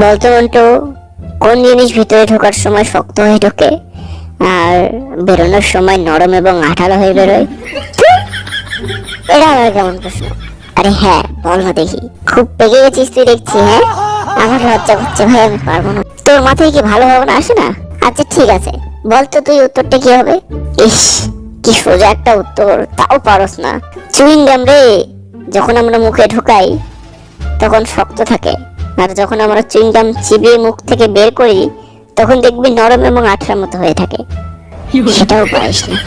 বলতো মন্টু, কোন জিনিস ভিতরে ঢোকার সময় শক্ত হয়ে ঢোকে আর বেরোনোর সময় নরম এবং আঠালো হয়ে বেরোয়? এটা আবার কেমন প্রশ্ন? আরে হ্যাঁ, বল না দেখি। খুব পেকে গেছিস তুই দেখছি। হ্যাঁ, আমার লজ্জা করছে ভাই, আমি পারবো না। তোর মাথায় কি ভালো ভাবনা আসে না? আচ্ছা ঠিক আছে, বল তো তুই উত্তরটা কি হবে? ইস, কি সোজা একটা উত্তর, তাও পারস না। চুইং গাম রে, যখন আমরা মুখে ঢোকাই তখন শক্ত থাকে, আর যখন আমরা চুইং গাম চিবিয়ে মুখ থেকে বের করি তখন দেখবি নরম এবং আঠার মতো হয়ে থাকে। সেটাও পারিস না।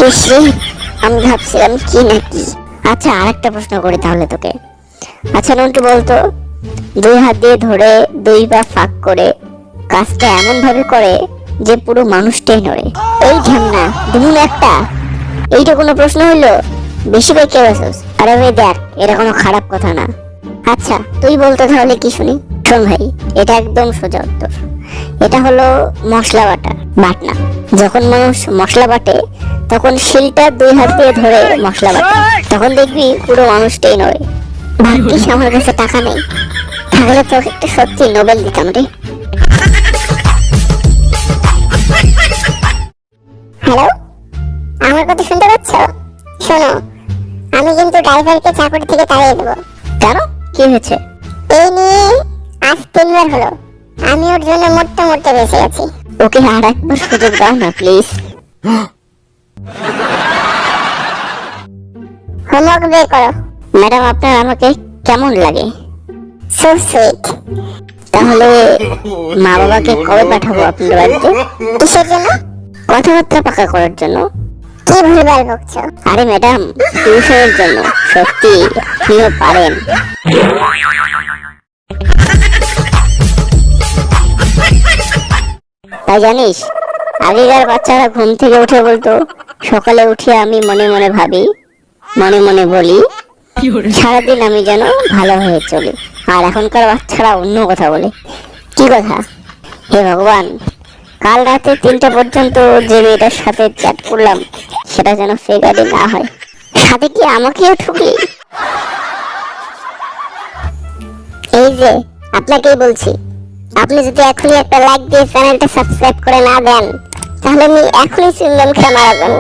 ইস রে, আমি ভাবছিলাম কি না কি। আচ্ছা আরেকটা প্রশ্ন করি তাহলে তোকে। আচ্ছা নন্টু বলতো, দুই হাত দিয়ে ধরে দুই পা ফাঁক করে কাজটা এমন ভাবে করে যে পুরো মানুষটাই নড়ে। এই ঢ্যামনা দুমুন একটা, এইটা কোনো প্রশ্ন হইলো? বেশি করে কে বাসস? আরে ভাই দেখ, এটা কোনো খারাপ কথা না। আচ্ছা তুই বলতো তাহলে কি শুনি। শোন ভাই, এটা একদম সোজা উত্তর। এটা হলো মশলা বাটনা। যখন মানুষ মশলা বাটে তখন শিলটা দুই হাত দিয়ে ধরে মশলা বাটে, তখন দেখবি পুরো মানুষটাই নড়ে। ভাগ্যিস আমার কাছে টাকা নেই, তাহলে তোকে একটা সত্যি নোবেল দিতাম রে। হ্যালো, আমার কথা শুনতে পাচ্ছ? শোনো, আমি কিন্তু ড্রাইভারকে চাকরি থেকে তাড়িয়ে দেবো। কেন, কি হয়েছে? এই নিয়ে আজ 3বার হলো আমি ওর জন্য মরতে মরতে বেঁচে আছি। ওকে আর একবার সুযোগ দাও না প্লিজ। হোমওয়ার্ক বের করো। ম্যাডাম, আপনার আমাকে কেমন লাগে? So sweet. তাহলে মা বাবাকে কবে পাঠাবো আপনার বাড়িতে? কিসের জন্য? কথাবার্তা পাকা করার জন্য। কি ভুলভাল বকছো? আরে ম্যাডাম, টিউশনের জন্য। সত্যি আপনিও পারেন। তাই জানিস, আগেকার বাচ্চারা ঘুম থেকে উঠে বলতো, সকালে উঠে আমি মনে মনে ভাবি, মনে মনে বলি, সারাদিন আমি যেন ভালো হয়ে চলি। আর এখনকার বাচ্চারা অন্য কথা বলে। কি কথা? হে ভগবান, কাল রাতে 3টা পর্যন্ত যে মেয়েটার সাথে চ্যাট করলাম সেটা যেন ফেক আইডি না হয়। সাথে কি আমাকেও ঠুকলি? এই যে আপনাকেই বলছি, আপনি যদি এখনই একটা লাইক দিয়ে চ্যানেলটা সাবস্ক্রাইব করে না দেন তাহলে আমি এখনই চুইংগাম খেয়ে মারা যাবো।